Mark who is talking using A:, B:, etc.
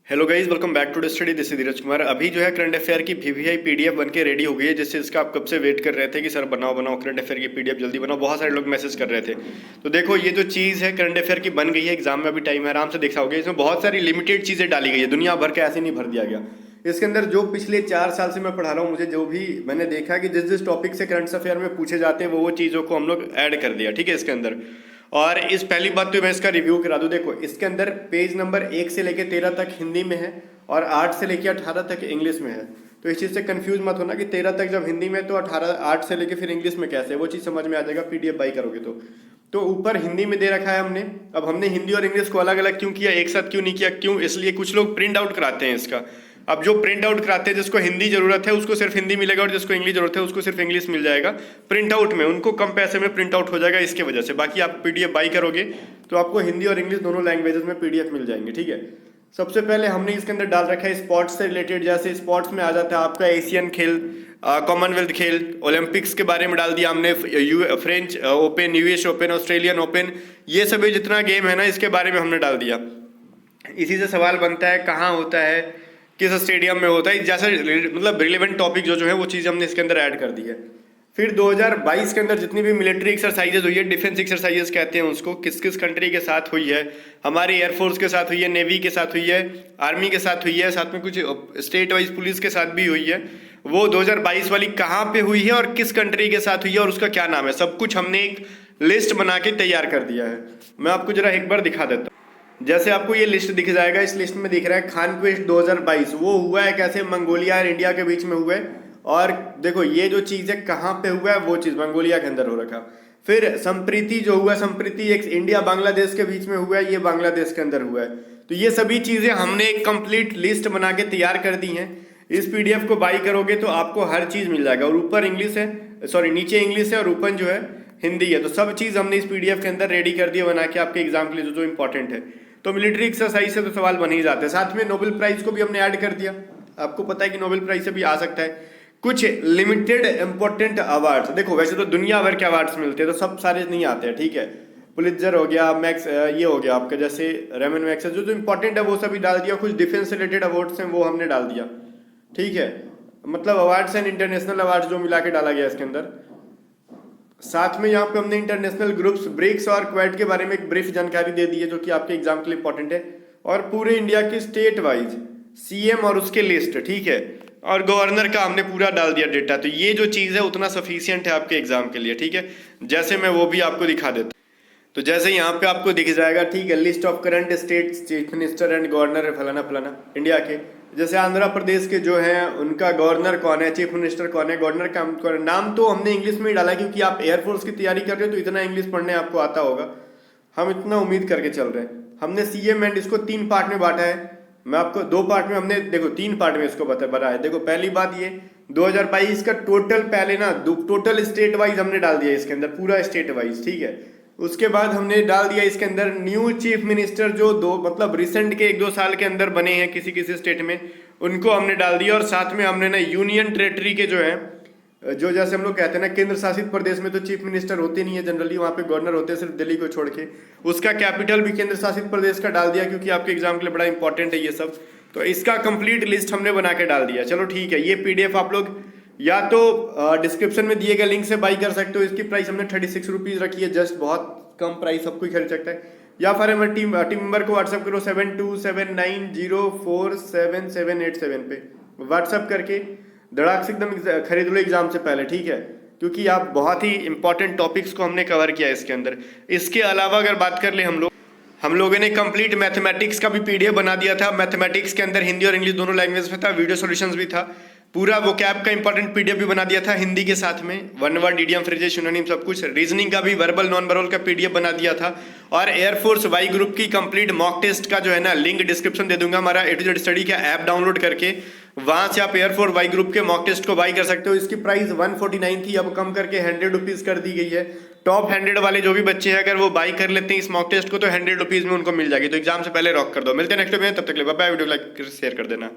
A: Hello guys, welcome back to the study. This is Dheeraj Kumar. अभी जो है करंट अफेयर की वीवीआई पीडीएफ बन के रेडी हो गई है, जिससे इसका आप कब से वेट कर रहे थे कि सर बनाओ बनाओ करंट अफेयर की पीडीएफ जल्दी बनाओ। बहुत सारे लोग मैसेज कर रहे थे। तो देखो, ये जो चीज़ है करंट अफेयर की बन गई है, एग्जाम में अभी टाइम है, आराम से देख पाओगे। इसमें बहुत सारी लिमिटेड चीज़ें डाली गई है, दुनिया भर के ऐसे नहीं भर दिया गया। इसके अंदर जो पिछले 4 साल से मैं पढ़ा रहा हूँ, मुझे जो भी मैंने देखा कि जिस जिस टॉपिक से करंट अफेयर में पूछे जाते हैं वो चीज़ों को हम लोग ऐड कर दिया, ठीक है, इसके अंदर। और इस पहली बात तो मैं इसका रिव्यू करा दूं। देखो, इसके अंदर पेज नंबर 1 से लेकर 13 तक हिंदी में है और 8 से लेकर 18 तक इंग्लिश में है। तो इस चीज़ से कंफ्यूज मत होना कि 13 तक जब हिंदी में तो 8 से लेकर फिर इंग्लिश में कैसे, वो चीज़ समझ में आ जाएगा पीडीएफ बाई करोगे तो ऊपर हिंदी में दे रखा है हमने। अब हमने हिंदी और इंग्लिश को अलग अलग क्यों किया, एक साथ क्यों नहीं किया? क्यों? इसलिए कुछ लोग प्रिंट आउट कराते हैं इसका। अब जो प्रिंट आउट कराते हैं, जिसको हिंदी जरूरत है उसको सिर्फ हिंदी मिलेगा और जिसको इंग्लिश जरूरत है उसको सिर्फ इंग्लिश मिल जाएगा। प्रिंट आउट में उनको कम पैसे में प्रिंट आउट हो जाएगा इसके वजह से। बाकी आप पीडीएफ बाई करोगे तो आपको हिंदी और इंग्लिश दोनों लैंग्वेजेस में पीडीएफ मिल जाएंगे, ठीक है। सबसे पहले हमने इसके अंदर डाल रखा है स्पोर्ट्स से रिलेटेड। जैसे स्पोर्ट्स में आ जाता है आपका एशियन खेल, कॉमनवेल्थ खेल, ओलंपिक्स के बारे में डाल दिया हमने, French open, US open, Australian open, ये सभी जितना गेम है ना इसके बारे में हमने डाल दिया। इसी से सवाल बनता है कहाँ होता है, किस स्टेडियम में होता है, जैसे मतलब रिलेवेंट टॉपिक जो है वो चीज़ हमने इसके अंदर ऐड कर दी है। फिर 2022 के अंदर जितनी भी मिलिट्री एक्सरसाइजेज हुई है, डिफेंस एक्सरसाइजेज कहते हैं उसको, किस किस कंट्री के साथ हुई है, हमारी एयरफोर्स के साथ हुई है, नेवी के साथ हुई है, आर्मी के साथ हुई है, साथ में कुछ स्टेट वाइज पुलिस के साथ भी हुई है, वो 2022 वाली कहाँ पे हुई है और किस कंट्री के साथ हुई है और उसका क्या नाम है, सब कुछ हमने एक लिस्ट बना के तैयार कर दिया है। मैं आपको जरा एक बार दिखा देता हूँ। जैसे आपको ये लिस्ट दिख जाएगा, इस लिस्ट में दिख रहा है कॉन्क्वेस्ट 2022, वो हुआ है कैसे, मंगोलिया और इंडिया के बीच में हुआ है। और देखो ये जो चीज़ है कहाँ पे हुआ है, वो चीज़ मंगोलिया के अंदर हो रखा। फिर संप्रीति जो हुआ, संप्रीति एक इंडिया बांग्लादेश के बीच में हुआ है, ये बांग्लादेश के अंदर हुआ है। तो ये सभी चीज़ें हमने एक कंप्लीट लिस्ट बना के तैयार कर दी हैं। इस पीडीएफ को बाई करोगे तो आपको हर चीज़ मिल जाएगा। और ऊपर इंग्लिश है, सॉरी नीचे इंग्लिश है और ऊपर जो है हिंदी है। तो सब चीज़ हमने इस पीडीएफ के अंदर रेडी कर दिया बना के आपके एग्जाम के लिए जो इंपॉर्टेंट है। तो मिलिट्री एक्सरसाइज से तो सवाल बन ही जाते हैं। साथ में नोबेल प्राइज को भी हमने ऐड कर दिया। आपको पता है कि नोबेल प्राइज से भी आ सकता है। कुछ लिमिटेड इंपॉर्टेंट अवार्ड्स, देखो वैसे तो दुनिया भर के अवार्ड्स मिलते हैं, तो सब सारे नहीं आते हैं, ठीक है। पुलित्जर हो गया, मैक्स ये हो गया आपका, जैसे रेमन मैक्स, जो इंपॉर्टेंट है वो सभी डाल दिया। कुछ डिफेंस रिलेटेड अवार्ड्स हैं वो हमने डाल दिया, ठीक है। मतलब अवार्ड्स एंड इंटरनेशनल अवार्ड्स जो मिला के डाला गया इसके अंदर। साथ में यहाँ पे हमने इंटरनेशनल ग्रुप्स, ब्रिक्स और क्वेड के बारे में एक ब्रीफ जानकारी दे दी है जो कि आपके एग्जाम के लिए इंपॉर्टेंट है। और पूरे इंडिया की स्टेट वाइज सीएम और उसके लिस्ट, ठीक है, और गवर्नर का हमने पूरा डाल दिया डेटा। तो ये जो चीज़ है उतना सफिशियंट है आपके एग्जाम के लिए, ठीक है। जैसे मैं वो भी आपको दिखा देता। तो जैसे यहाँ पे आपको दिख जाएगा, ठीक है, list of current state chief minister and governor फलाना फलाना इंडिया के। जैसे आंध्र प्रदेश के जो हैं उनका गवर्नर कौन है, चीफ मिनिस्टर कौन है, गवर्नर का नाम तो हमने इंग्लिश में ही डाला क्योंकि आप एयरफोर्स की तैयारी कर रहे हो तो इतना इंग्लिश पढ़ने आपको आता होगा, हम इतना उम्मीद करके चल रहे हैं। हमने सीएम एंड इसको 3 पार्ट में बांटा है। मैं आपको 2 पार्ट में हमने, देखो 3 पार्ट में इसको बताया है। देखो पहली बात ये 2022 का टोटल, पहले ना टोटल स्टेट वाइज हमने डाल दिया इसके अंदर, पूरा स्टेट वाइज, ठीक है। उसके बाद हमने डाल दिया इसके अंदर न्यू चीफ मिनिस्टर जो मतलब रिसेंट के 1-2 साल के अंदर बने हैं किसी किसी स्टेट में, उनको हमने डाल दिया। और साथ में हमने ना यूनियन टेरेटरी के जो है, जो जैसे हम लोग कहते हैं ना केंद्र शासित प्रदेश में तो चीफ मिनिस्टर होते नहीं है जनरली, वहाँ पे गवर्नर होते हैं सिर्फ दिल्ली को छोड़ के, उसका कैपिटल भी केंद्र शासित प्रदेश का डाल दिया क्योंकि आपके एग्जाम के लिए बड़ा इंपॉर्टेंट है ये सब। तो इसका कंप्लीट लिस्ट हमने बना के डाल दिया। चलो ठीक है, ये पीडीएफ आप लोग या तो डिस्क्रिप्शन में दिए गए लिंक से बाई कर सकते हो। इसकी प्राइस हमने 36 रुपीज़ रखी है, जस्ट बहुत कम प्राइस, सब कोई खरीद सकता है। या फिर हमारे टीम मेंबर को व्हाट्सअप करो 7279047787 पे व्हाट्सअप करके धड़ाक से एकदम खरीद लो एग्जाम से पहले, ठीक है, क्योंकि आप बहुत ही इंपॉर्टेंट टॉपिक्स को हमने कवर किया है इसके अंदर। इसके अलावा अगर बात कर ले हम लोगों ने कंप्लीट मैथमेटिक्स का भी पीडीएफ बना दिया था। मैथमेटिक्स के अंदर हिंदी और इंग्लिश दोनों लैंग्वेज में था, वीडियो सॉल्यूशंस भी था, पूरा वो कैब का इंपॉर्टेंट पीडीएफ भी बना दिया था हिंदी के साथ में, one word, idiom, phrases, synonym, सब कुछ। रीजनिंग का भी वर्बल नॉन वर्बल का पीडीएफ बना दिया था। और एयरफोर्स वाई ग्रुप की कंप्लीट मॉक टेस्ट का जो है ना लिंक डिस्क्रिप्शन दे दूंगा, हमारा A to Z स्टडी का ऐप डाउनलोड करके वहां से आप एयरफोर्स वाई ग्रुप के मॉक टेस्ट को बाई कर सकते हो। इसकी प्राइस 149 थी, अब कम करके 100 रुपीज़ कर दी गई है। टॉप 100 वाले जो भी बच्चे हैं अगर वो बाई कर लेते हैं इस मॉक टेस्ट को तो 100 रुपीज़ में उनको मिल जाएगी। तो एग्जाम से पहले रॉक कर दो। मिलते हैं नेक्स्ट में, तब तक ले bye bye. Video like share कर देना।